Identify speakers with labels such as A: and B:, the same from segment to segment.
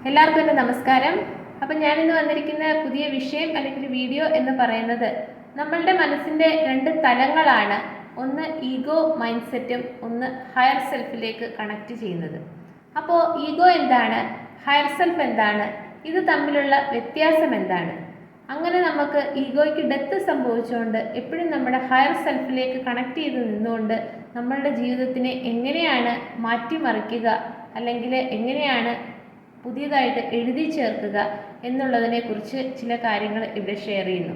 A: എല്ലാവർക്കും എൻ്റെ നമസ്കാരം. അപ്പം ഞാനിന്ന് വന്നിരിക്കുന്ന പുതിയ വിഷയം അല്ലെങ്കിൽ വീഡിയോ എന്ന് പറയുന്നത് നമ്മളുടെ മനസ്സിൻ്റെ രണ്ട് തലങ്ങളാണ്. ഒന്ന് ഈഗോ മൈൻഡ് സെറ്റും ഒന്ന് ഹയർ സെൽഫിലേക്ക് കണക്ട് ചെയ്യുന്നത്. അപ്പോൾ ഈഗോ എന്താണ്, ഹയർ സെൽഫ് എന്താണ്, ഇത് തമ്മിലുള്ള വ്യത്യാസം എന്താണ്? അങ്ങനെ നമുക്ക് ഈഗോയ്ക്ക് ഡെത്ത് സംഭവിച്ചുകൊണ്ട് എപ്പോഴും നമ്മുടെ ഹയർ സെൽഫിലേക്ക് കണക്ട് ചെയ്ത് നിന്നുകൊണ്ട് നമ്മളുടെ ജീവിതത്തിനെ എങ്ങനെയാണ് മാറ്റിമറിക്കുക അല്ലെങ്കിൽ എങ്ങനെയാണ് പുതിയതായിട്ട് എഴുതി ചേർക്കുക എന്നുള്ളതിനെക്കുറിച്ച് ചില കാര്യങ്ങൾ ഇവിടെ ഷെയർ ചെയ്യുന്നു.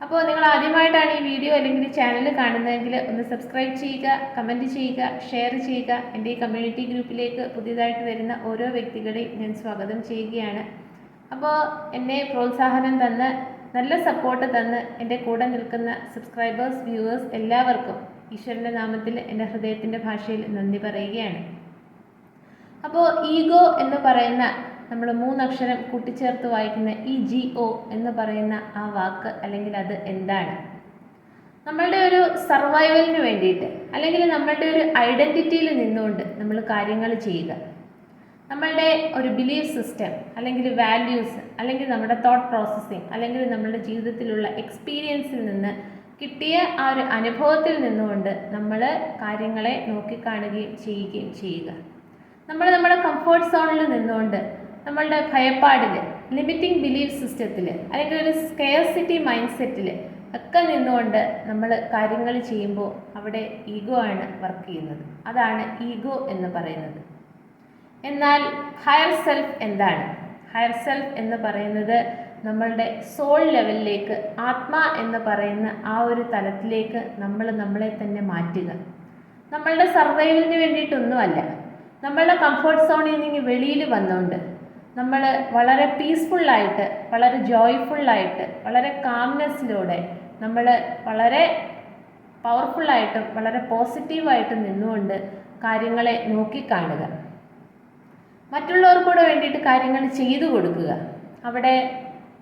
A: അപ്പോൾ നിങ്ങൾ ആദ്യമായിട്ടാണ് ഈ വീഡിയോ അല്ലെങ്കിൽ ചാനൽ കാണുന്നതെങ്കിൽ ഒന്ന് സബ്സ്ക്രൈബ് ചെയ്യുക, കമൻറ്റ് ചെയ്യുക, ഷെയർ ചെയ്യുക. എൻ്റെ ഈ കമ്മ്യൂണിറ്റി ഗ്രൂപ്പിലേക്ക് പുതിയതായിട്ട് വരുന്ന ഓരോ വ്യക്തികളെയും ഞാൻ സ്വാഗതം ചെയ്യുകയാണ്. അപ്പോൾ എന്നെ പ്രോത്സാഹനം തന്ന് നല്ല സപ്പോർട്ട് തന്ന് എൻ്റെ കൂടെ നിൽക്കുന്ന സബ്സ്ക്രൈബേഴ്സ്, വ്യൂവേഴ്സ് എല്ലാവർക്കും ഈശ്വരൻ്റെ നാമത്തിൽ എൻ്റെ ഹൃദയത്തിൻ്റെ ഭാഷയിൽ നന്ദി പറയുകയാണ്. അപ്പോൾ ഈഗോ എന്ന് പറയുന്ന നമ്മൾ 3 അക്ഷരം കൂട്ടിച്ചേർത്ത് വായിക്കുന്ന EGO എന്ന് പറയുന്ന ആ വാക്ക് അല്ലെങ്കിൽ അത് എന്താണ്? നമ്മളുടെ ഒരു സർവൈവലിന് വേണ്ടിയിട്ട് അല്ലെങ്കിൽ നമ്മളുടെ ഒരു ഐഡൻറ്റിറ്റിയിൽ നിന്നുകൊണ്ട് നമ്മൾ കാര്യങ്ങൾ ചെയ്യുക. നമ്മളുടെ ഒരു ബിലീഫ് സിസ്റ്റം അല്ലെങ്കിൽ വാല്യൂസ് അല്ലെങ്കിൽ നമ്മുടെ തോട്ട് പ്രോസസ്സിങ് അല്ലെങ്കിൽ നമ്മളുടെ ജീവിതത്തിലുള്ള എക്സ്പീരിയൻസിൽ നിന്ന് കിട്ടിയ ആ ഒരു അനുഭവത്തിൽ നിന്നുകൊണ്ട് നമ്മൾ കാര്യങ്ങളെ നോക്കിക്കാണുകയും ചെയ്യുകയും ചെയ്യുക. നമ്മൾ നമ്മുടെ കംഫർട്ട് സോണിൽ നിന്നുകൊണ്ട് നമ്മളുടെ ഭയപ്പാടിൽ, ലിമിറ്റിംഗ് ബിലീഫ് സിസ്റ്റത്തിൽ അല്ലെങ്കിൽ ഒരു സ്കെയർസിറ്റി മൈൻഡ് സെറ്റിൽ ഒക്കെ നിന്നുകൊണ്ട് നമ്മൾ കാര്യങ്ങൾ ചെയ്യുമ്പോൾ അവിടെ ഈഗോ ആണ് വർക്ക് ചെയ്യുന്നത്. അതാണ് ഈഗോ എന്ന് പറയുന്നത്. എന്നാൽ ഹയർ സെൽഫ് എന്താണ്? ഹയർ സെൽഫ് എന്ന് പറയുന്നത് നമ്മളുടെ സോൾ ലെവലിലേക്ക്, ആത്മാ എന്ന് പറയുന്ന ആ ഒരു തലത്തിലേക്ക് നമ്മൾ നമ്മളെ തന്നെ മാറ്റുക. നമ്മളുടെ സർവൈവലിന് വേണ്ടിയിട്ടൊന്നുമല്ല, നമ്മളുടെ കംഫർട്ട് സോണിൽ നിന്ന് വെളിയിൽ വന്നുകൊണ്ട് നമ്മൾ വളരെ പീസ്ഫുള്ളായിട്ട്, വളരെ ജോയ്ഫുള്ളായിട്ട്, വളരെ കാംനെസ്സിലൂടെ നമ്മൾ വളരെ പവർഫുള്ളായിട്ടും വളരെ പോസിറ്റീവായിട്ടും നിന്നുകൊണ്ട് കാര്യങ്ങളെ നോക്കിക്കാണുക. മറ്റുള്ളവർക്കൂടെ വേണ്ടിയിട്ട് കാര്യങ്ങൾ ചെയ്തു കൊടുക്കുക. അവിടെ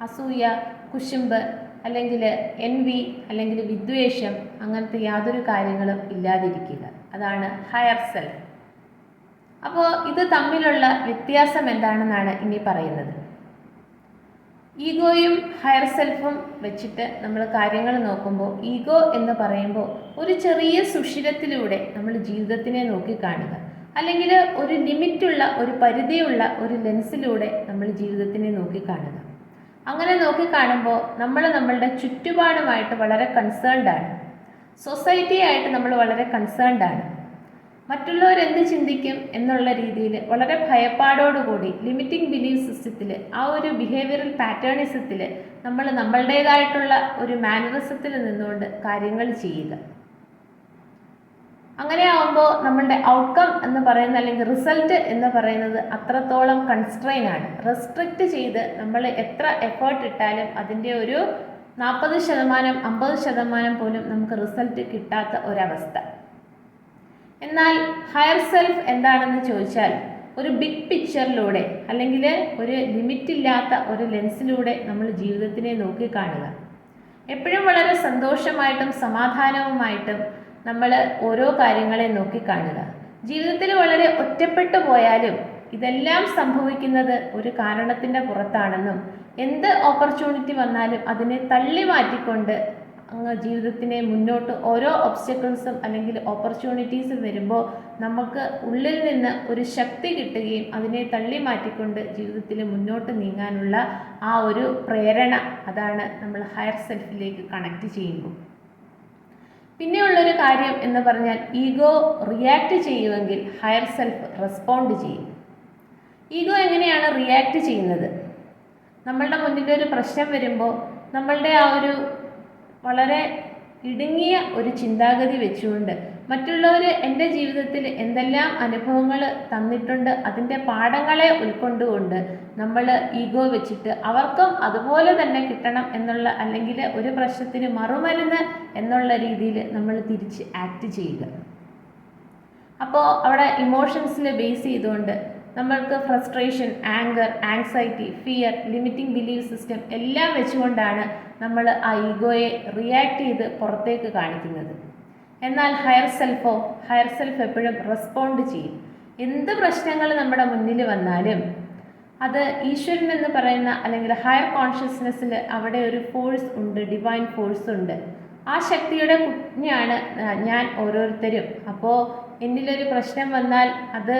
A: അസൂയ, കുശുമ്പ് അല്ലെങ്കിൽ എൻവി അല്ലെങ്കിൽ വിദ്വേഷം അങ്ങനത്തെ യാതൊരു കാര്യങ്ങളും ഇല്ലാതിരിക്കുക. അതാണ് ഹയർ സെൽഫ്. അപ്പോൾ ഇത് തമ്മിലുള്ള വ്യത്യാസം എന്താണെന്നാണ് ഇനി പറയുന്നത്. ഈഗോയും ഹയർ സെൽഫും വെച്ചിട്ട് നമ്മൾ കാര്യങ്ങൾ നോക്കുമ്പോൾ ഈഗോ എന്ന് പറയുമ്പോൾ ഒരു ചെറിയ സുഷിരത്തിലൂടെ നമ്മൾ ജീവിതത്തിനെ നോക്കിക്കാണുക, അല്ലെങ്കിൽ ഒരു ലിമിറ്റുള്ള, ഒരു പരിധിയുള്ള ഒരു ലെൻസിലൂടെ നമ്മൾ ജീവിതത്തിനെ നോക്കിക്കാണുക. അങ്ങനെ നോക്കിക്കാണുമ്പോൾ നമ്മൾ നമ്മളുടെ ചുറ്റുപാടുമായിട്ട് വളരെ കൺസേൺഡാണ്, സൊസൈറ്റിയായിട്ട് നമ്മൾ വളരെ കൺസേൺഡാണ്. മറ്റുള്ളവരെന്ത് ചിന്തിക്കും എന്നുള്ള രീതിയിൽ വളരെ ഭയപ്പാടോടുകൂടി ലിമിറ്റിംഗ് ബിലീഫ് സിസ്റ്റത്തിൽ, ആ ഒരു ബിഹേവിയറൽ പാറ്റേണിസത്തിൽ നമ്മൾ നമ്മളുടേതായിട്ടുള്ള ഒരു മാനറിസത്തിൽ നിന്നുകൊണ്ട് കാര്യങ്ങൾ ചെയ്യുക. അങ്ങനെ ആവുമ്പോൾ നമ്മളുടെ ഔട്ട്കം എന്ന് പറയുന്ന അല്ലെങ്കിൽ റിസൾട്ട് എന്ന് പറയുന്നത് അത്രത്തോളം കൺസ്ട്രെയിൻ ആണ്. റെസ്ട്രിക്റ്റ് ചെയ്ത് നമ്മൾ എത്ര എഫേർട്ട് ഇട്ടാലും അതിൻ്റെ ഒരു 40%, 50% പോലും നമുക്ക് റിസൾട്ട് കിട്ടാത്ത ഒരവസ്ഥ. എന്നാൽ ഹയർ സെൽഫ് എന്താണെന്ന് ചോദിച്ചാൽ ഒരു ബിഗ് പിക്ചറിലൂടെ അല്ലെങ്കിൽ ഒരു ലിമിറ്റില്ലാത്ത ഒരു ലെൻസിലൂടെ നമ്മൾ ജീവിതത്തിനെ നോക്കിക്കാണുക. എപ്പോഴും വളരെ സന്തോഷമായിട്ടും സമാധാനവുമായിട്ടും നമ്മൾ ഓരോ കാര്യങ്ങളെ നോക്കിക്കാണുക. ജീവിതത്തിൽ വളരെ ഒറ്റപ്പെട്ടു പോയാലും ഇതെല്ലാം സംഭവിക്കുന്നത് ഒരു കാരണത്തിൻ്റെ പുറത്താണെന്നും എന്ത് ഓപ്പർച്യൂണിറ്റി വന്നാലും അതിനെ തള്ളി മാറ്റിക്കൊണ്ട് അങ്ങ് ജീവിതത്തിനെ മുന്നോട്ട്, ഓരോ ഒബ്സ്റ്റക്കിൾസും അല്ലെങ്കിൽ ഓപ്പർച്യൂണിറ്റീസും വരുമ്പോൾ നമുക്ക് ഉള്ളിൽ നിന്ന് ഒരു ശക്തി കിട്ടുകയും അതിനെ തള്ളി മാറ്റിക്കൊണ്ട് ജീവിതത്തിൽ മുന്നോട്ട് നീങ്ങാനുള്ള ആ ഒരു പ്രേരണ, അതാണ് നമ്മൾ ഹയർ സെൽഫിലേക്ക് കണക്ട് ചെയ്യുമ്പോൾ. പിന്നെയുള്ളൊരു കാര്യം എന്ന് പറഞ്ഞാൽ ഈഗോ റിയാക്ട് ചെയ്യുമെങ്കിൽ ഹയർ സെൽഫ് റെസ്പോണ്ട് ചെയ്യും. ഈഗോ എങ്ങനെയാണ് റിയാക്ട് ചെയ്യുന്നത്? നമ്മളുടെ മുന്നിലൊരു പ്രശ്നം വരുമ്പോൾ നമ്മളുടെ ആ ഒരു വളരെ ഇടുങ്ങിയ ഒരു ചിന്താഗതി വെച്ചുകൊണ്ട് മറ്റുള്ളവർ എൻ്റെ ജീവിതത്തിൽ എന്തെല്ലാം അനുഭവങ്ങൾ തന്നിട്ടുണ്ട് അതിൻ്റെ പാഠങ്ങളെ ഉൾക്കൊണ്ടുകൊണ്ട് നമ്മൾ ഈഗോ വെച്ചിട്ട് അവർക്കും അതുപോലെ തന്നെ കിട്ടണം എന്നുള്ള, അല്ലെങ്കിൽ ഒരു പ്രശ്നത്തിന് മറുമരുന്ന് എന്നുള്ള രീതിയിൽ നമ്മൾ തിരിച്ച് ആക്ട് ചെയ്യുക. അപ്പോൾ അവിടെ ഇമോഷൻസിൽ ബേസ് ചെയ്തുകൊണ്ട് നമ്മൾക്ക് frustration, anger, anxiety, fear, limiting belief system എല്ലാം വെച്ചുകൊണ്ടാണ് നമ്മൾ ആ ഈഗോയെ റിയാക്ട് ചെയ്ത് പുറത്തേക്ക് കാണിക്കുന്നത്. എന്നാൽ ഹയർ സെൽഫ് എപ്പോഴും റെസ്പോണ്ട് ചെയ്യും. എന്ത് പ്രശ്നങ്ങൾ നമ്മുടെ മുന്നിൽ വന്നാലും അത് ഈശ്വരൻ എന്ന് പറയുന്ന അല്ലെങ്കിൽ ഹയർ കോൺഷ്യസ്നെസ്സിൽ അവിടെ ഒരു ഫോഴ്സ് ഉണ്ട്, ഡിവൈൻ ഫോഴ്സ് ഉണ്ട്. ആ ശക്തിയുടെ കുഞ്ഞാണ് ഞാൻ ഓരോരുത്തരും. അപ്പോൾ എന്നിലൊരു പ്രശ്നം വന്നാൽ അത്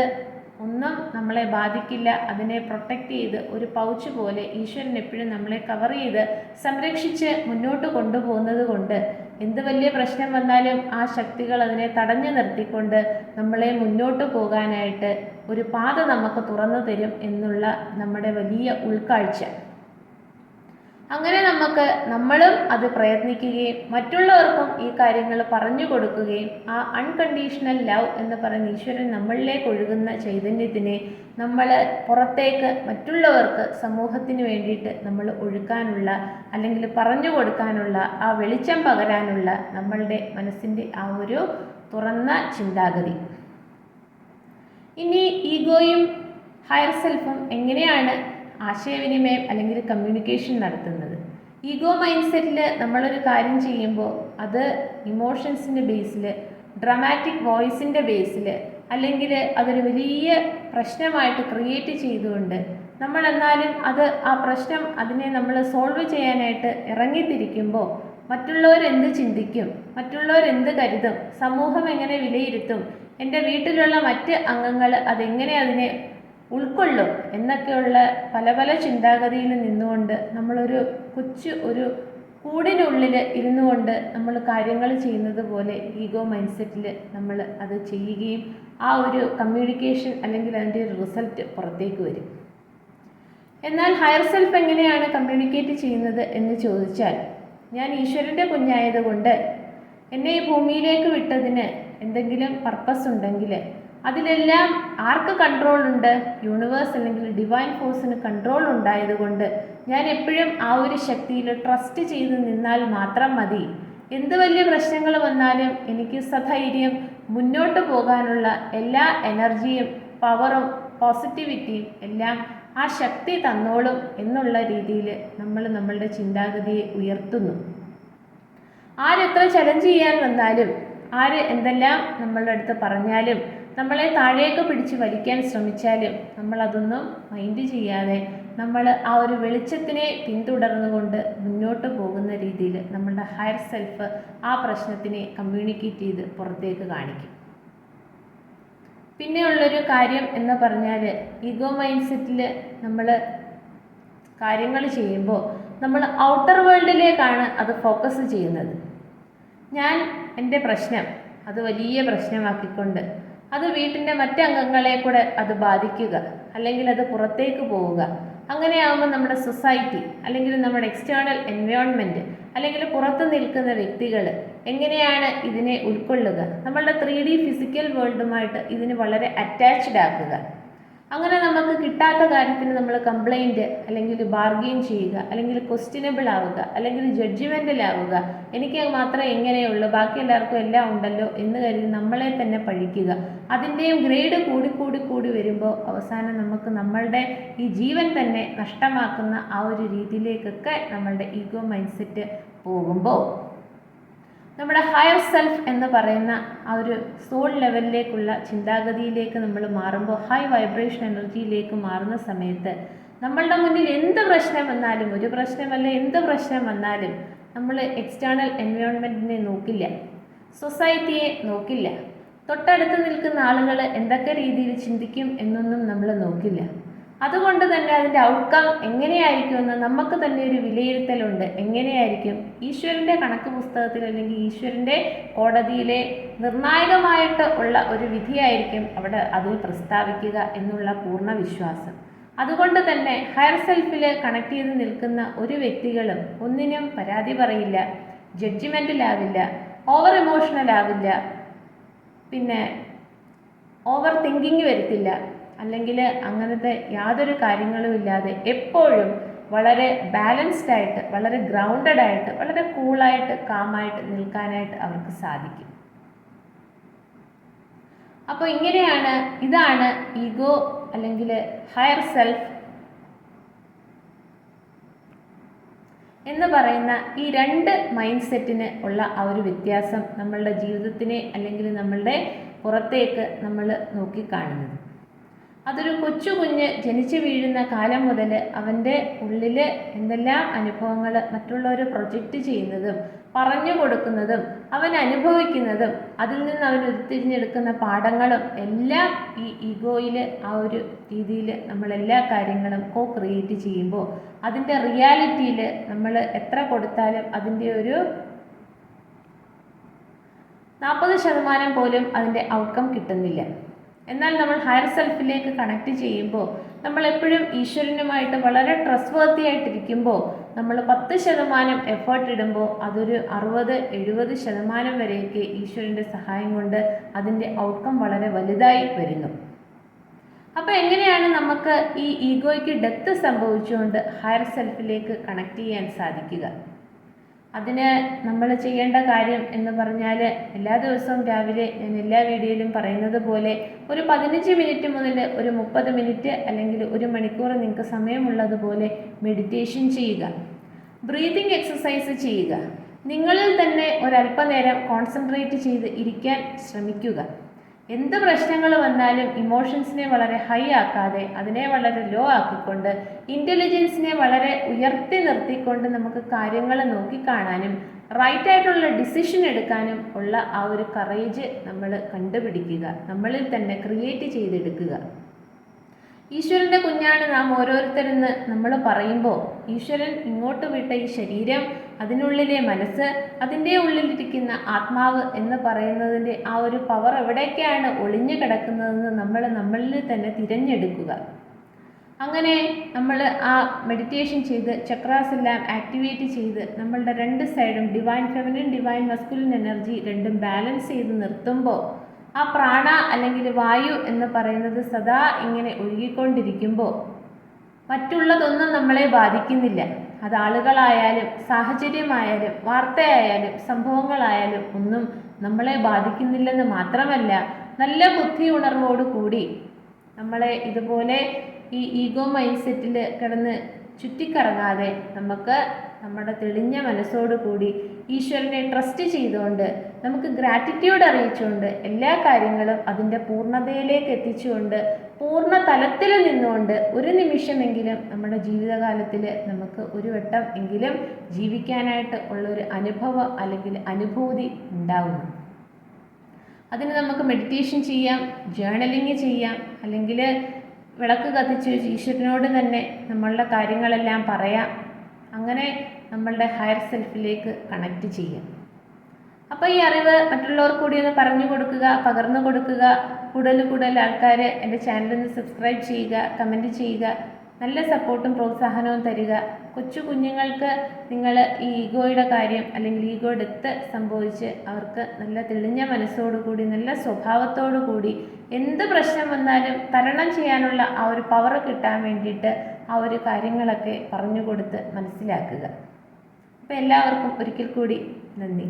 A: ഒന്നും നമ്മളെ ബാധിക്കില്ല. അതിനെ പ്രൊട്ടക്റ്റ് ചെയ്ത് ഒരു പൗച്ച് പോലെ ഈശ്വരൻ എപ്പോഴും നമ്മളെ കവർ ചെയ്ത് സംരക്ഷിച്ച് മുന്നോട്ട് കൊണ്ടുപോകുന്നത് കൊണ്ട് എന്ത് വലിയ പ്രശ്നം വന്നാലും ആ ശക്തികൾ അതിനെ തടഞ്ഞു നിർത്തിക്കൊണ്ട് നമ്മളെ മുന്നോട്ട് പോകാനായിട്ട് ഒരു പാത നമുക്ക് തുറന്നു തരും എന്നുള്ള നമ്മുടെ വലിയ ഉൾക്കാഴ്ച. അങ്ങനെ നമ്മളും അത് പ്രയത്നിക്കുകയും മറ്റുള്ളവർക്കും ഈ കാര്യങ്ങൾ പറഞ്ഞു കൊടുക്കുകയും ആ അൺകണ്ടീഷണൽ ലവ് എന്ന് പറയുന്ന ഈശ്വരൻ നമ്മളിലേക്ക് ഒഴുകുന്ന ചൈതന്യത്തിനെ നമ്മൾ പുറത്തേക്ക് മറ്റുള്ളവർക്ക് സമൂഹത്തിന് വേണ്ടിയിട്ട് നമ്മൾ ഒഴുക്കാനുള്ള അല്ലെങ്കിൽ പറഞ്ഞു കൊടുക്കാനുള്ള ആ വെളിച്ചം പകരാനുള്ള നമ്മളുടെ മനസ്സിൻ്റെ ആ ഒരു തുറന്ന ചിന്താഗതി. ഇനി ഈഗോയും ഹയർ സെൽഫും എങ്ങനെയാണ് ആശയവിനിമയം അല്ലെങ്കിൽ കമ്മ്യൂണിക്കേഷൻ നടത്തുന്നത്? ഈഗോ മൈൻഡ് സെറ്റിൽ നമ്മളൊരു കാര്യം ചെയ്യുമ്പോൾ അത് ഇമോഷൻസിൻ്റെ ബേസിൽ, ഡ്രമാറ്റിക് വോയിസിൻ്റെ ബേസിൽ, അല്ലെങ്കിൽ അതൊരു വലിയ പ്രശ്നമായിട്ട് ക്രിയേറ്റ് ചെയ്തുകൊണ്ട് എന്നാലും ആ പ്രശ്നം അതിനെ നമ്മൾ സോൾവ് ചെയ്യാനായിട്ട് ഇറങ്ങിത്തിരിക്കുമ്പോൾ മറ്റുള്ളവരെന്ത് ചിന്തിക്കും, മറ്റുള്ളവരെന്ത് കരുതും, സമൂഹം എങ്ങനെ വിലയിരുത്തും, എൻ്റെ വീട്ടിലുള്ള മറ്റ് അംഗങ്ങൾ അതെങ്ങനെ അതിനെ ഉൾക്കൊള്ളും എന്നൊക്കെയുള്ള പല പല ചിന്താഗതിയിൽ നിന്നുകൊണ്ട് നമ്മളൊരു ഒരു കൂടിനുള്ളിൽ ഇരുന്നു കൊണ്ട് നമ്മൾ കാര്യങ്ങൾ ചെയ്യുന്നത് പോലെ ഈഗോ മൈൻഡ് സെറ്റിൽ നമ്മൾ അത് ചെയ്യുകയും ആ ഒരു കമ്മ്യൂണിക്കേഷൻ അല്ലെങ്കിൽ അതിൻ്റെ ഒരു റിസൾട്ട് പുറത്തേക്ക് വരും. എന്നാൽ ഹയർ സെൽഫ് എങ്ങനെയാണ് കമ്മ്യൂണിക്കേറ്റ് ചെയ്യുന്നത് എന്ന് ചോദിച്ചാൽ, ഞാൻ ഈശ്വരൻ്റെ കുഞ്ഞായതുകൊണ്ട് എന്നെ ഈ ഭൂമിയിലേക്ക് വിട്ടതിന് എന്തെങ്കിലും പർപ്പസ് ഉണ്ടെങ്കിൽ അതിലെല്ലാം ആർക്ക് കൺട്രോൾ ഉണ്ട്? യൂണിവേഴ്സ് അല്ലെങ്കിൽ ഡിവൈൻ ഫോഴ്സിന് കൺട്രോൾ ഉണ്ടായതുകൊണ്ട് ഞാൻ എപ്പോഴും ആ ഒരു ശക്തിയിൽ ട്രസ്റ്റ് ചെയ്ത് നിന്നാൽ മാത്രം മതി. എന്ത് വലിയ പ്രശ്നങ്ങൾ വന്നാലും എനിക്ക് സധൈര്യം മുന്നോട്ട് പോകാനുള്ള എല്ലാ എനർജിയും പവറും പോസിറ്റിവിറ്റിയും എല്ലാം ആ ശക്തി തന്നോളും എന്നുള്ള രീതിയിൽ നമ്മൾ നമ്മളുടെ ചിന്താഗതിയെ ഉയർത്തുന്നു. ആരെത്ര ചലഞ്ച് ചെയ്യാൻ വന്നാലും, ആര് എന്തെല്ലാം നമ്മളുടെ അടുത്ത് പറഞ്ഞാലും, നമ്മളെ താഴേക്ക് പിടിച്ച് വലിക്കാൻ ശ്രമിച്ചാലും നമ്മളതൊന്നും മൈൻഡ് ചെയ്യാതെ നമ്മൾ ആ ഒരു വെളിച്ചത്തിനെ പിന്തുടർന്നുകൊണ്ട് മുന്നോട്ട് പോകുന്ന രീതിയിൽ നമ്മളുടെ ഹയർ സെൽഫ് ആ പ്രശ്നത്തിനെ കമ്മ്യൂണിക്കേറ്റ് ചെയ്ത് പുറത്തേക്ക് കാണിക്കും. പിന്നെയുള്ളൊരു കാര്യം എന്ന് പറഞ്ഞാൽ, ഈഗോ മൈൻഡ് സെറ്റിൽ നമ്മൾ കാര്യങ്ങൾ ചെയ്യുമ്പോൾ നമ്മൾ ഔട്ടർ വേൾഡിലേക്കാണ് അത് ഫോക്കസ് ചെയ്യുന്നത്. ഞാൻ എൻ്റെ പ്രശ്നം അത് വലിയ പ്രശ്നമാക്കിക്കൊണ്ട് അത് വീട്ടിൻ്റെ മറ്റംഗങ്ങളെ കൂടെ അത് ബാധിക്കുക, അല്ലെങ്കിൽ അത് പുറത്തേക്ക് പോവുക. അങ്ങനെയാകുമ്പോൾ നമ്മുടെ സൊസൈറ്റി അല്ലെങ്കിൽ നമ്മുടെ എക്സ്റ്റേണൽ എൻവയോൺമെൻറ്റ് അല്ലെങ്കിൽ പുറത്ത് നിൽക്കുന്ന വ്യക്തികൾ എങ്ങനെയാണ് ഇതിനെ ഉൾക്കൊള്ളുക? നമ്മളുടെ 3D ഫിസിക്കൽ വേൾഡുമായിട്ട് ഇതിന് വളരെ അറ്റാച്ച്ഡ് ആക്കുക. അങ്ങനെ നമുക്ക് കിട്ടാത്ത കാര്യത്തിന് നമ്മൾ കംപ്ലൈൻറ്റ് അല്ലെങ്കിൽ ബാർഗെയിൻ ചെയ്യുക, അല്ലെങ്കിൽ ക്വസ്റ്റ്യനബിൾ ആവുക, അല്ലെങ്കിൽ ജഡ്ജ്മെൻ്റലാവുക. എനിക്ക് മാത്രമേ എങ്ങനെയുള്ളൂ, ബാക്കി എല്ലാവർക്കും എല്ലാം ഉണ്ടല്ലോ എന്ന് കരുതി നമ്മളെ തന്നെ പഴിക്കുക. അതിൻ്റെയും ഗ്രേഡ് കൂടി വരുമ്പോൾ അവസാനം നമുക്ക് നമ്മളുടെ ഈ ജീവൻ തന്നെ നഷ്ടമാക്കുന്ന ആ ഒരു രീതിയിലേക്കൊക്കെ നമ്മളുടെ ഈഗോ മൈൻഡ് സെറ്റ് പോകുമ്പോൾ നമ്മുടെ ഹയർ സെൽഫ് എന്ന് പറയുന്ന ആ ഒരു സോൾ ലെവലിലേക്കുള്ള ചിന്താഗതിയിലേക്ക് നമ്മൾ മാറുമ്പോൾ, ഹൈ വൈബ്രേഷൻ എനർജിയിലേക്ക് മാറുന്ന സമയത്ത് നമ്മളുടെ മുന്നിൽ എന്ത് പ്രശ്നം വന്നാലും, ഒരു പ്രശ്നമല്ല എന്ത് പ്രശ്നം വന്നാലും നമ്മൾ എക്സ്റ്റേണൽ എൻവയോൺമെൻറ്റിനെ നോക്കില്ല, സൊസൈറ്റിയെ നോക്കില്ല, തൊട്ടടുത്ത് നിൽക്കുന്ന ആളുകൾ എന്തൊക്കെ രീതിയിൽ ചിന്തിക്കും എന്നൊന്നും നമ്മൾ നോക്കില്ല. അതുകൊണ്ട് തന്നെ അതിൻ്റെ ഔട്ട്കം എങ്ങനെയായിരിക്കുമെന്ന് നമുക്ക് തന്നെ ഒരു വിലയിരുത്തലുണ്ട്. എങ്ങനെയായിരിക്കും? ഈശ്വരൻ്റെ കണക്ക് പുസ്തകത്തിൽ അല്ലെങ്കിൽ ഈശ്വരൻ്റെ കോടതിയിലെ നിർണായകമായിട്ട് ഉള്ള ഒരു വിധിയായിരിക്കും അവിടെ അതിൽ പ്രസ്താവിക്കുക എന്നുള്ള പൂർണ്ണ വിശ്വാസം. അതുകൊണ്ട് തന്നെ ഹയർ സെൽഫിൽ കണക്ട് ചെയ്ത് നിൽക്കുന്ന ഒരു വ്യക്തികളും ഒന്നിനും പരാതി പറയില്ല, ജഡ്ജിമെൻറ്റിലാവില്ല, ഓവർ ഇമോഷണൽ ആവില്ല, പിന്നെ ഓവർ തിങ്കിങ് വരുത്തില്ല, അല്ലെങ്കിൽ അങ്ങനത്തെ യാതൊരു കാര്യങ്ങളും ഇല്ലാതെ എപ്പോഴും വളരെ ബാലൻസ്ഡ് ആയിട്ട്, വളരെ ഗ്രൗണ്ടഡ് ആയിട്ട്, വളരെ കൂളായിട്ട്, കാമായിട്ട് നിൽക്കാനായിട്ട് അവർക്ക് സാധിക്കും. അപ്പോൾ ഇതാണ് ഈഗോ അല്ലെങ്കിൽ ഹയർ സെൽഫ് എന്ന് പറയുന്ന ഈ രണ്ട് മൈൻഡ് സെറ്റിന് ഉള്ള ആ ഒരു വ്യത്യാസം നമ്മളുടെ ജീവിതത്തിനെ അല്ലെങ്കിൽ നമ്മളുടെ പുറത്തേക്ക് നമ്മൾ നോക്കിക്കാണുന്നത്. അതൊരു കൊച്ചു കുഞ്ഞ് ജനിച്ചു വീഴുന്ന കാലം മുതൽ അവൻ്റെ ഉള്ളിൽ എന്തെല്ലാം അനുഭവങ്ങൾ മറ്റുള്ളവർ പ്രൊജക്റ്റ് ചെയ്യുന്നതും പറഞ്ഞു കൊടുക്കുന്നതും അവൻ അനുഭവിക്കുന്നതും അതിൽ നിന്ന് അവൻ ഉരുത്തിരിഞ്ഞെടുക്കുന്ന പാഠങ്ങളും എല്ലാം ഈ ഈഗോയിൽ ആ ഒരു രീതിയിൽ നമ്മളെല്ലാ കാര്യങ്ങളും ക്രിയേറ്റ് ചെയ്യുമ്പോൾ അതിൻ്റെ റിയാലിറ്റിയിൽ നമ്മൾ എത്ര കൊടുത്താലും അതിൻ്റെ ഒരു 40% പോലും അതിൻ്റെ ഔട്ട്കം കിട്ടുന്നില്ല. എന്നാൽ നമ്മൾ ഹയർ സെൽഫിലേക്ക് കണക്ട് ചെയ്യുമ്പോൾ നമ്മൾ എപ്പോഴും ഈശ്വരനുമായിട്ട് വളരെ ട്രസ്റ്റ് വർത്തി ആയിട്ടിരിക്കുമ്പോൾ നമ്മൾ 10% എഫേർട്ട് ഇടുമ്പോൾ അതൊരു 60-70% വരെയൊക്കെ ഈശ്വരൻ്റെ സഹായം കൊണ്ട് അതിൻ്റെ ഔട്ട്കം വളരെ വലുതായി വരുന്നു. അപ്പോൾ എങ്ങനെയാണ് നമുക്ക് ഈ ഈഗോയ്ക്ക് ഡെപ്ത് സംഭവിച്ചുകൊണ്ട് ഹയർ സെൽഫിലേക്ക് കണക്ട് ചെയ്യാൻ സാധിക്കുക? അതിന് നമ്മൾ ചെയ്യേണ്ട കാര്യം എന്ന് പറഞ്ഞാൽ എല്ലാ ദിവസവും രാവിലെ ഞാൻ എല്ലാ വീഡിയോയിലും പറയുന്നത് പോലെ ഒരു 15 മിനിറ്റ് മുതൽ ഒരു 30 മിനിറ്റ് അല്ലെങ്കിൽ 1 മണിക്കൂർ നിങ്ങൾക്ക് സമയമുള്ളതുപോലെ മെഡിറ്റേഷൻ ചെയ്യുക, ബ്രീതിങ് എക്സസൈസ് ചെയ്യുക, നിങ്ങളിൽ തന്നെ ഒരല്പനേരം കോൺസെൻട്രേറ്റ് ചെയ്ത് ഇരിക്കാൻ ശ്രമിക്കുക. എന്ത് പ്രശ്നങ്ങൾ വന്നാലും ഇമോഷൻസിനെ വളരെ ഹൈ ആക്കാതെ അതിനെ വളരെ ലോ ആക്കിക്കൊണ്ട് ഇൻ്റലിജൻസിനെ വളരെ ഉയർത്തി നിർത്തിക്കൊണ്ട് നമുക്ക് കാര്യങ്ങൾ നോക്കിക്കാണാനും റൈറ്റ് ആയിട്ടുള്ള ഡിസിഷൻ എടുക്കാനും ഉള്ള ആ ഒരു കറേജ് നമ്മൾ കണ്ടുപിടിക്കുക, നമ്മളിൽ തന്നെ ക്രിയേറ്റ് ചെയ്തെടുക്കുക. ഈശ്വരൻ്റെ കുഞ്ഞാണ് നാം ഓരോരുത്തരെന്ന് നമ്മൾ പറയുമ്പോൾ ഈശ്വരൻ ഇങ്ങോട്ട് വിട്ട ഈ ശരീരം, അതിനുള്ളിലെ മനസ്സ്, അതിൻ്റെ ഉള്ളിലിരിക്കുന്ന ആത്മാവ് എന്ന് പറയുന്നതിൻ്റെ ആ ഒരു പവർ എവിടേക്കാണ് ഒളിഞ്ഞു കിടക്കുന്നതെന്ന് നമ്മളിൽ തന്നെ തിരഞ്ഞെടുക്കുക. അങ്ങനെ നമ്മൾ ആ മെഡിറ്റേഷൻ ചെയ്ത് ചക്രാസ് എല്ലാം ആക്ടിവേറ്റ് ചെയ്ത് നമ്മളുടെ 2 സൈഡും divine feminine divine masculine energy രണ്ടും ബാലൻസ് ചെയ്ത് നിർത്തുമ്പോൾ ആ പ്രാണ അല്ലെങ്കിൽ വായു എന്ന് പറയുന്നത് സദാ ഇങ്ങനെ ഒഴുകിക്കൊണ്ടിരിക്കുമ്പോൾ മറ്റുള്ളതൊന്നും നമ്മളെ ബാധിക്കുന്നില്ല. അത് ആളുകളായാലും സാഹചര്യമായാലും വാർത്തയായാലും സംഭവങ്ങളായാലും ഒന്നും നമ്മളെ ബാധിക്കുന്നില്ലെന്ന് മാത്രമല്ല, നല്ല ബുദ്ധി ഉണർവോടുകൂടി നമ്മളെ ഇതുപോലെ ഈ ഈഗോ മൈൻഡ് സെറ്റിൽ കിടന്ന് ചുറ്റിക്കറങ്ങാതെ നമുക്ക് നമ്മുടെ തെളിഞ്ഞ മനസ്സോടുകൂടി ഈശ്വരനെ ട്രസ്റ്റ് ചെയ്തുകൊണ്ട് നമുക്ക് ഗ്രാറ്റിറ്റ്യൂഡ് അറിയിച്ചുകൊണ്ട് എല്ലാ കാര്യങ്ങളും അതിൻ്റെ പൂർണ്ണതയിലേക്ക് എത്തിച്ചുകൊണ്ട് പൂർണ്ണ തലത്തിൽ നിന്നുകൊണ്ട് ഒരു നിമിഷമെങ്കിലും നമ്മുടെ ജീവിതകാലത്തിൽ നമുക്ക് ഒരു വട്ടം എങ്കിലും ജീവിക്കാനായിട്ട് ഉള്ളൊരു അനുഭവം അല്ലെങ്കിൽ അനുഭൂതി ഉണ്ടാകുന്നു. അതിന് നമുക്ക് മെഡിറ്റേഷൻ ചെയ്യാം, ജേർണലിങ് ചെയ്യാം, അല്ലെങ്കിൽ വിളക്ക് കത്തിച്ച് ഈശ്വരനോട് തന്നെ നമ്മളുടെ കാര്യങ്ങളെല്ലാം പറയാം. അങ്ങനെ നമ്മളുടെ ഹയർ സെൽഫിലേക്ക് കണക്റ്റ് ചെയ്യാം. അപ്പോൾ ഈ അറിവ് മറ്റുള്ളവർക്ക് കൂടി ഒന്ന് പറഞ്ഞു കൊടുക്കുക, പകർന്നു കൊടുക്കുക. കൂടുതൽ ആൾക്കാർ എൻ്റെ ചാനലൊന്ന് സബ്സ്ക്രൈബ് ചെയ്യുക, കമൻറ്റ് ചെയ്യുക, നല്ല സപ്പോർട്ടും പ്രോത്സാഹനവും തരിക. കൊച്ചു കുഞ്ഞുങ്ങൾക്ക് നിങ്ങൾ ഈ ഈഗോയുടെ കാര്യം അല്ലെങ്കിൽ ഈഗോ ഡെത്ത് സംഭവിച്ച് അവർക്ക് നല്ല തെളിഞ്ഞ മനസ്സോടുകൂടി നല്ല സ്വഭാവത്തോടു കൂടി എന്ത് പ്രശ്നം വന്നാലും തരണം ചെയ്യാനുള്ള ആ ഒരു പവർ കിട്ടാൻ വേണ്ടിയിട്ട് ആ ഒരു കാര്യങ്ങളൊക്കെ പറഞ്ഞു കൊടുത്ത് മനസ്സിലാക്കുക. അപ്പോൾ എല്ലാവർക്കും ഒരിക്കൽ കൂടി നന്ദി.